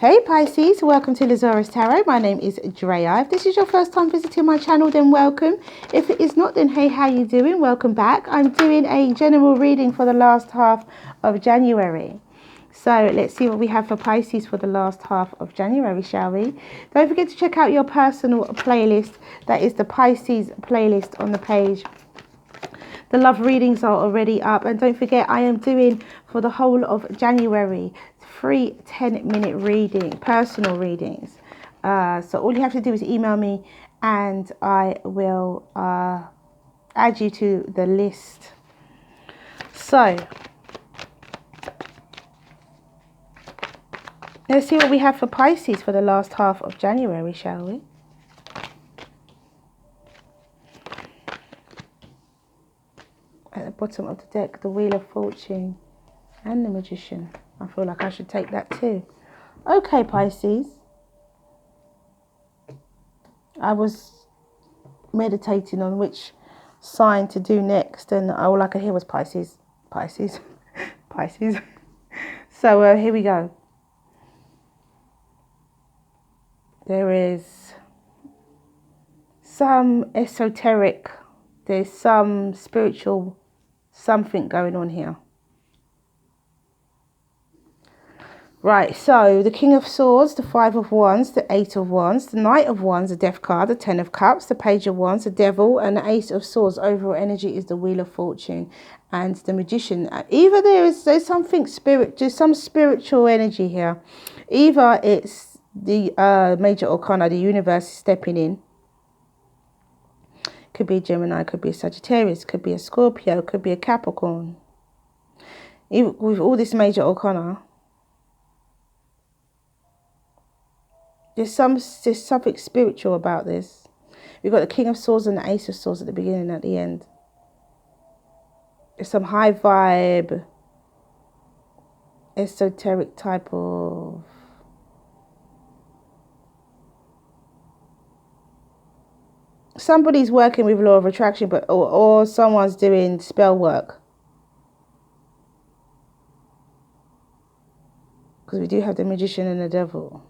Hey Pisces, welcome to the Zarious Tarot. My name is Drea. If this is your first time visiting my channel, then welcome. If it is not, then hey, how you doing? Welcome back. I'm doing a general reading for the last half of January. So let's see what we have for Pisces for the last half of January, shall we? Don't forget to check out your personal playlist. That is the Pisces playlist on the page. The love readings are already up. And don't forget, I am doing for the whole of January free 10-minute reading, personal readings. So all you have to do is email me and I will add you to the list. So let's see what we have for Pisces for the last half of January, shall we? At the bottom of the deck, the Wheel of Fortune and the Magician. I feel like I should take that too. Okay, Pisces. I was meditating on which sign to do next, and all I could hear was Pisces, Pisces, Pisces. So here we go. There is some esoteric, there's some spiritual something going on here. Right, so the King of Swords, the Five of Wands, the Eight of Wands, the Knight of Wands, the Death card, the Ten of Cups, the Page of Wands, the Devil, and the Ace of Swords. Overall energy is the Wheel of Fortune and the Magician. Either there's something there's some spiritual energy here. Either it's the Major Arcana, the universe is stepping in. Could be a Gemini, could be a Sagittarius, could be a Scorpio, could be a Capricorn. Even with all this Major Arcana, there's something spiritual about this. We've got the King of Swords and the Ace of Swords at the beginning and at the end. There's some high vibe, esoteric type of... Somebody's working with law of attraction, but or someone's doing spell work. Because we do have the Magician and the Devil.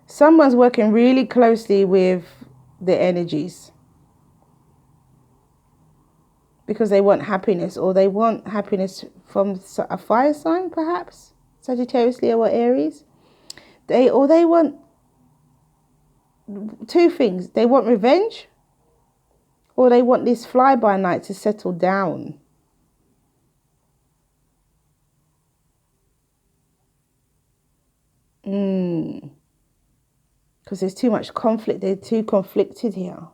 Someone's working really closely with the energies because they want happiness, or they want happiness from a fire sign, perhaps Sagittarius, Leo, or Aries. They want two things. They want revenge, or they want this fly-by-night to settle down. Because there's too much conflict. They're too conflicted here.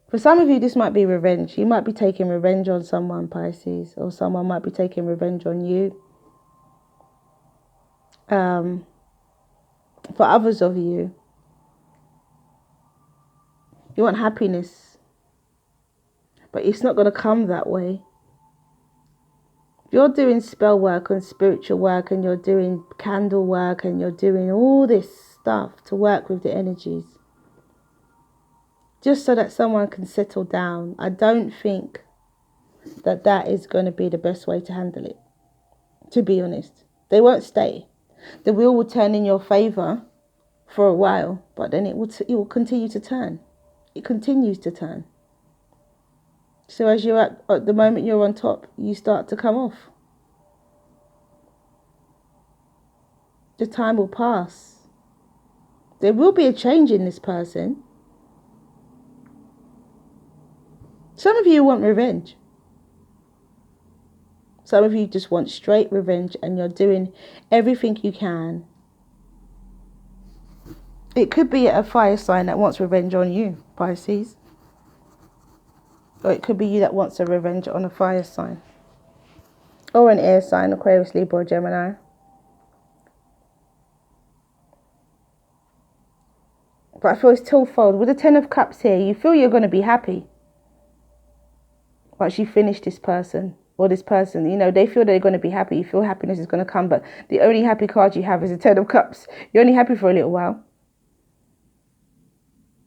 For some of you, this might be revenge. You might be taking revenge on someone, Pisces, or someone might be taking revenge on you. For others of you, you want happiness, but it's not going to come that way. You're doing spell work and spiritual work, and you're doing candle work, and you're doing all this stuff to work with the energies, just so that someone can settle down. I don't think that is going to be the best way to handle it, to be honest. They won't stay. The wheel will turn in your favor for a while, but then it will continue to turn. It continues to turn. So as you're at the moment you're on top, you start to come off. The time will pass. There will be a change in this person. Some of you want revenge. Some of you just want straight revenge, and you're doing everything you can. It could be a fire sign that wants revenge on you, Pisces. Or it could be you that wants a revenge on a fire sign. Or an air sign, Aquarius, Libra, or Gemini. But I feel it's twofold. With the Ten of Cups here, you feel you're going to be happy once you finish this person. Or this person, you know, they feel they're going to be happy. You feel happiness is going to come. But the only happy card you have is the Ten of Cups. You're only happy for a little while.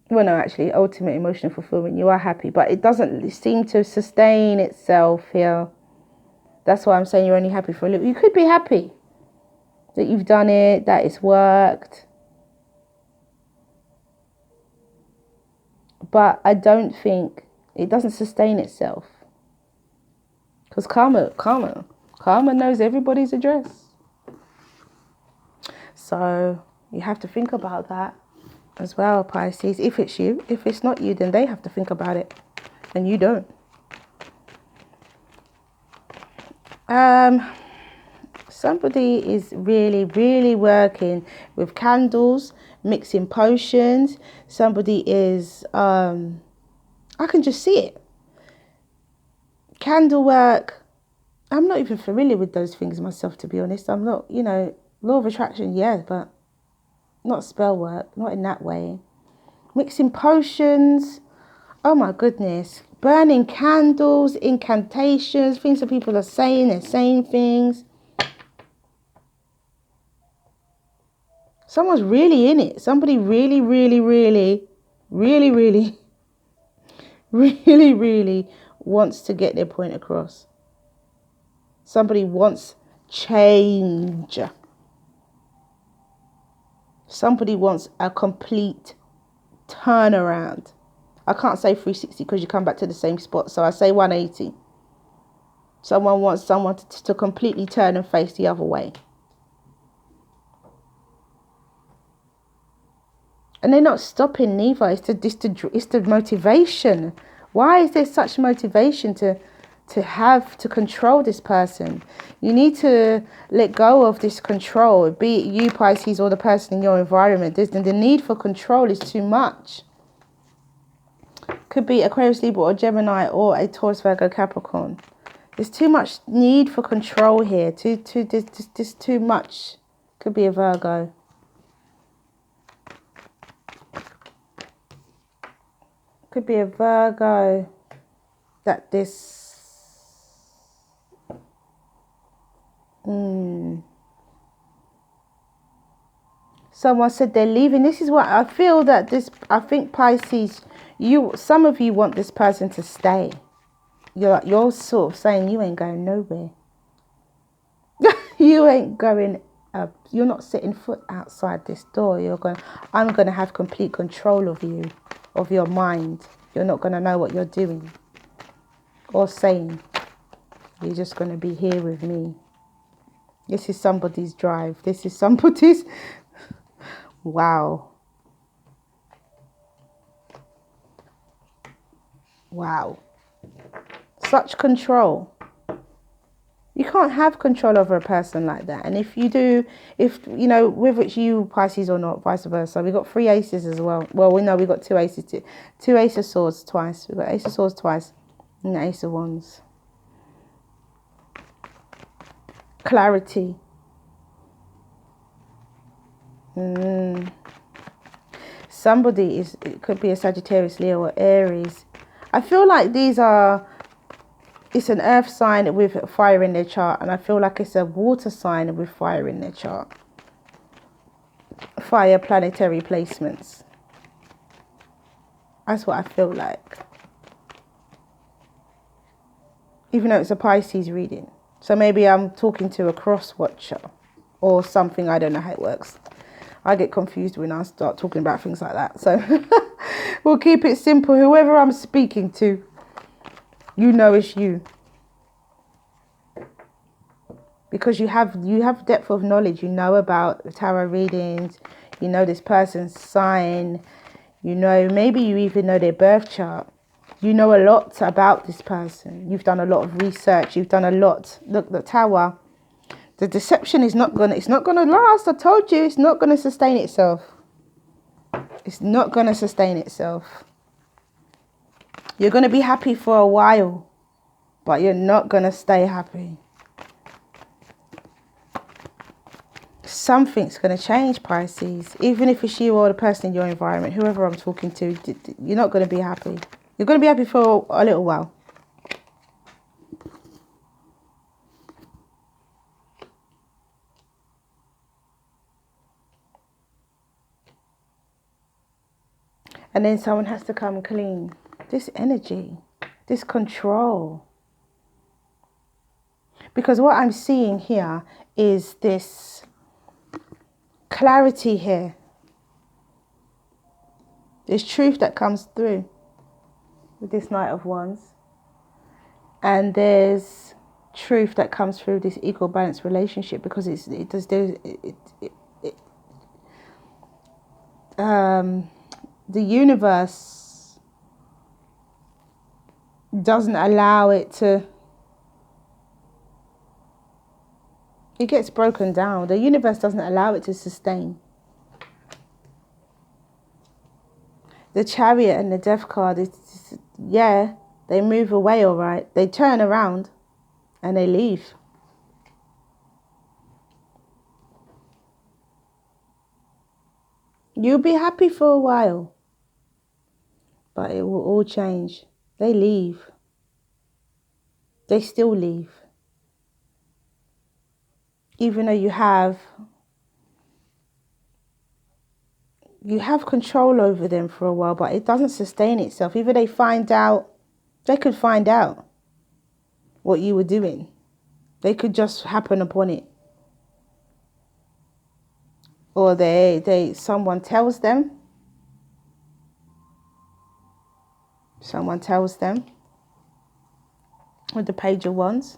Well, no, actually, ultimate emotional fulfillment. You are happy, but it doesn't seem to sustain itself here. That's why I'm saying you're only happy for a little. You could be happy that you've done it, that it's worked. But I don't think it doesn't sustain itself. Because karma knows everybody's address. So you have to think about that as well, Pisces. If it's you, if it's not you, then they have to think about it. And you don't. Somebody is really, really working with candles, mixing potions. Somebody is, I can just see it. Candle work. I'm not even familiar with those things myself, to be honest. I'm not, law of attraction, yeah, but not spell work, not in that way. Mixing potions. Oh my goodness. Burning candles, incantations, things that people are saying, they're saying things. Someone's really in it. Somebody really, really, really, really, really, really, really wants to get their point across. Somebody wants change. Somebody wants a complete turnaround. I can't say 360 because you come back to the same spot. So I say 180. Someone wants someone to completely turn and face the other way. And they're not stopping neither. It's the motivation. Why is there such motivation to control this person? You need to let go of this control. Be it you, Pisces, or the person in your environment. The need for control is too much. Could be Aquarius, Libra, or Gemini, or a Taurus, Virgo, Capricorn. There's too much need for control here. There's too much. Could be a Virgo. Could be a Virgo that this someone said they're leaving. This is what I feel that I think Pisces, some of you want this person to stay. You're sort of saying you ain't going nowhere. You ain't going you're not setting foot outside this door. I'm going to have complete control of you, of your mind. You're not going to know what you're doing or saying. You're just going to be here with me. This is somebody's drive. This is somebody's... Wow. Wow. Such control. You can't have control over a person like that. And if you do, whether it's you, Pisces, or not, vice versa. We've got 3 aces as well. Well, we know we've got 2 aces. Two ace of swords twice. We've got ace of swords twice. And the ace of wands. Clarity. Somebody it could be a Sagittarius, Leo, or Aries. I feel like it's an earth sign with fire in their chart, and I feel like it's a water sign with fire in their chart. Fire planetary placements. That's what I feel like. Even though it's a Pisces reading. So maybe I'm talking to a cross watcher or something. I don't know how it works. I get confused when I start talking about things like that. So we'll keep it simple. Whoever I'm speaking to, you know it's you. Because you have depth of knowledge. You know about tarot readings. You know this person's sign. Maybe you even know their birth chart. You know a lot about this person. You've done a lot of research. You've done a lot. Look, the tower. The deception is not gonna last. I told you, it's not gonna sustain itself. It's not gonna sustain itself. You're gonna be happy for a while, but you're not gonna stay happy. Something's gonna change, Pisces. Even if it's you or the person in your environment, whoever I'm talking to, you're not gonna be happy. You're gonna be happy for a little while. And then someone has to come clean. This energy, this control. Because what I'm seeing here is this clarity here. There's truth that comes through with this Knight of Wands. And there's truth that comes through this equal balanced relationship, because the universe doesn't allow it to, it gets broken down. The universe doesn't allow it to sustain. The Chariot and the Death card, yeah, they move away, all right. They turn around and they leave. You'll be happy for a while, but it will all change. They leave. They still leave. Even though you have control over them for a while, but it doesn't sustain itself. Either they could find out what you were doing. They could just happen upon it. Or someone tells them. Someone tells them. With the Page of Wands.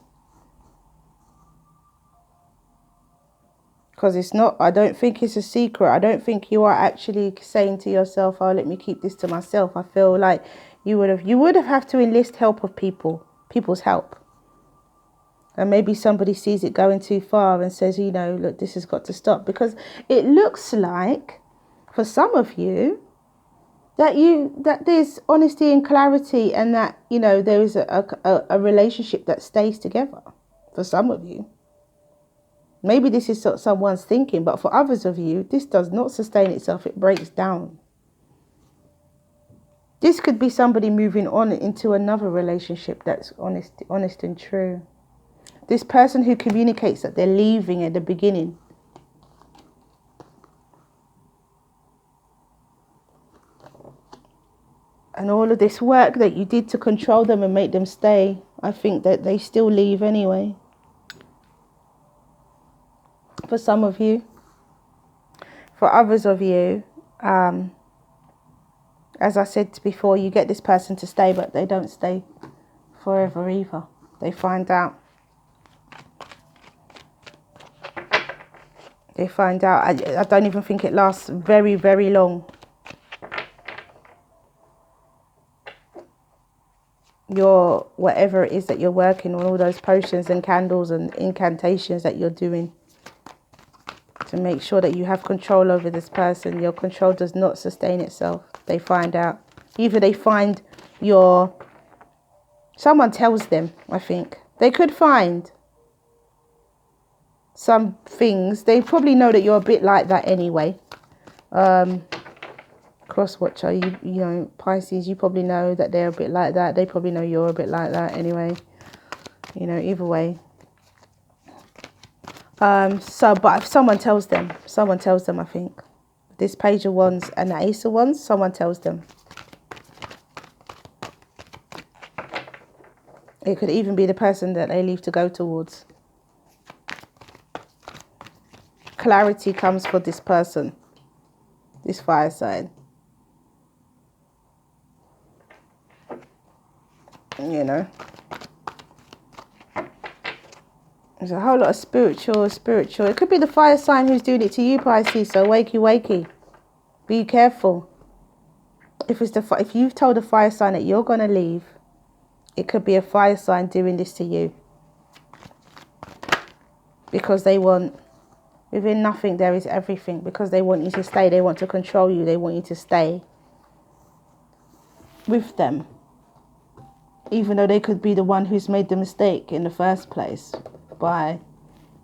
Because it's not, I don't think it's a secret. I don't think you are actually saying to yourself, oh, let me keep this to myself. I feel like you would have to enlist help of people's help. And maybe somebody sees it going too far and says, you know, look, this has got to stop. Because it looks like, for some of you, that there's honesty and clarity, and that, you know, there is a relationship that stays together. For some of you. Maybe this is what someone's thinking, but for others of you, this does not sustain itself. It breaks down. This could be somebody moving on into another relationship that's honest and true. This person who communicates that they're leaving at the beginning. And all of this work that you did to control them and make them stay, I think that they still leave anyway. For some of you. For others of you, as I said before, you get this person to stay, but they don't stay forever either. They find out. I don't even think it lasts very, very long. Whatever it is that you're working on, all those potions and candles and incantations that you're doing to make sure that you have control over this person, your control does not sustain itself. They find out. Either they find someone tells them, I think. They could find some things. They probably know that you're a bit like that anyway. Cross-watcher, you know, Pisces, you probably know that they're a bit like that. They probably know you're a bit like that anyway. You know, either way. But if someone tells them, I think. This Page of Wands and the Ace of Wands, someone tells them. It could even be the person that they leave to go towards. Clarity comes for this person, this fire sign. You know. There's a whole lot of spiritual. It could be the fire sign who's doing it to you, Pisces. So wakey. Be careful. If you've told a fire sign that you're going to leave, it could be a fire sign doing this to you. Because they want, within nothing there is everything. Because they want you to stay. They want to control you. They want you to stay with them. Even though they could be the one who's made the mistake in the first place.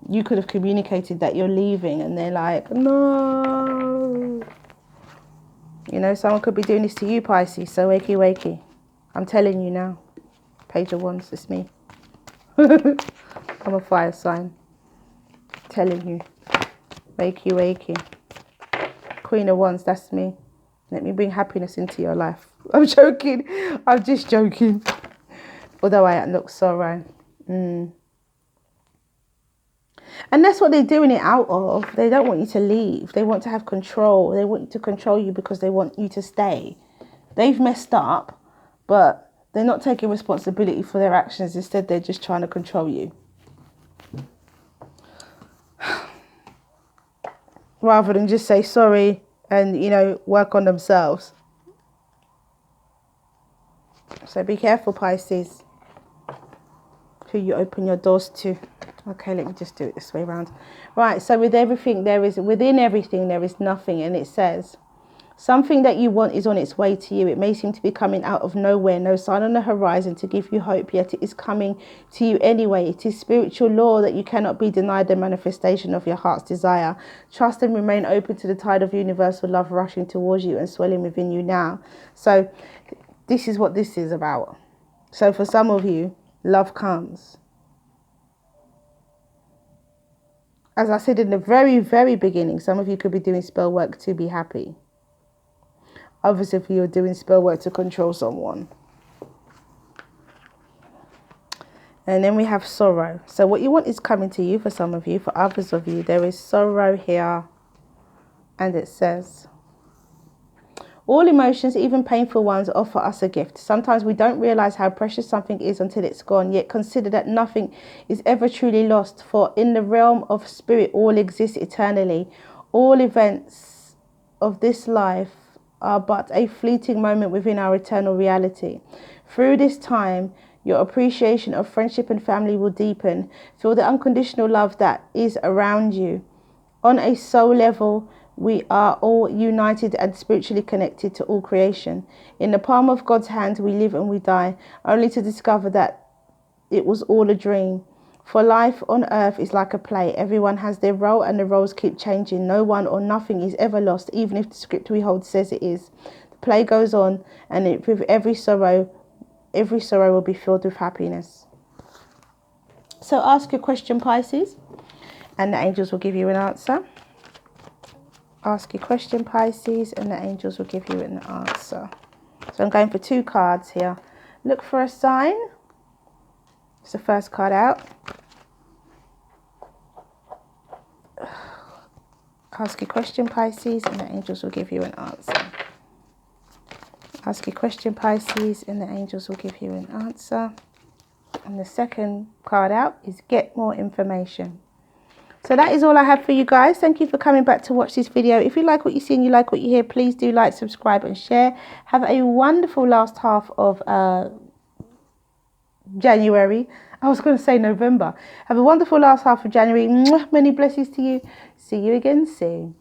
You could have communicated that you're leaving and they're like, no. You know, someone could be doing this to you, Pisces. So wakey. I'm telling you now. Page of Wands, it's me. I'm a fire sign. Telling you. Wakey. Queen of Wands, that's me. Let me bring happiness into your life. I'm joking. I'm just joking. Although I look sorrow. And that's what they're doing it out of. They don't want you to leave. They want to have control. They want to control you because they want you to stay. They've messed up, but they're not taking responsibility for their actions. Instead, they're just trying to control you. Rather than just say sorry and, you know, work on themselves. So be careful, Pisces, who you open your doors to. Okay, let me just do it this way around. Right, so within everything there is nothing. And it says, something that you want is on its way to you. It may seem to be coming out of nowhere, no sign on the horizon to give you hope, yet it is coming to you anyway. It is spiritual law that you cannot be denied the manifestation of your heart's desire. Trust and remain open to the tide of universal love rushing towards you and swelling within you now. So this is what this is about. So for some of you, love comes. As I said in the very, very beginning, some of you could be doing spell work to be happy. Others of you are doing spell work to control someone. And then we have sorrow. So what you want is coming to you for some of you. For others of you, there is sorrow here. And it says, all emotions, even painful ones, offer us a gift. Sometimes we don't realize how precious something is until it's gone. Yet consider that nothing is ever truly lost. For in the realm of spirit, all exists eternally. All events of this life are but a fleeting moment within our eternal reality. Through this time, your appreciation of friendship and family will deepen. Feel the unconditional love that is around you. On a soul level, we are all united and spiritually connected to all creation. In the palm of God's hand, we live and we die, only to discover that it was all a dream. For life on earth is like a play. Everyone has their role and the roles keep changing. No one or nothing is ever lost, even if the script we hold says it is. The play goes on, and with every sorrow will be filled with happiness. So ask your question, Pisces, and the angels will give you an answer. Ask your question, Pisces, and the angels will give you an answer. So I'm going for 2 cards here. Look for a sign. It's the first card out. Ask your question, Pisces, and the angels will give you an answer. Ask your question, Pisces, and the angels will give you an answer. And the second card out is get more information. So that is all I have for you guys. Thank you for coming back to watch this video. If you like what you see and you like what you hear, please do like, subscribe and share. Have a wonderful last half of January. I was going to say November. Have a wonderful last half of January. Mwah, many blessings to you. See you again soon.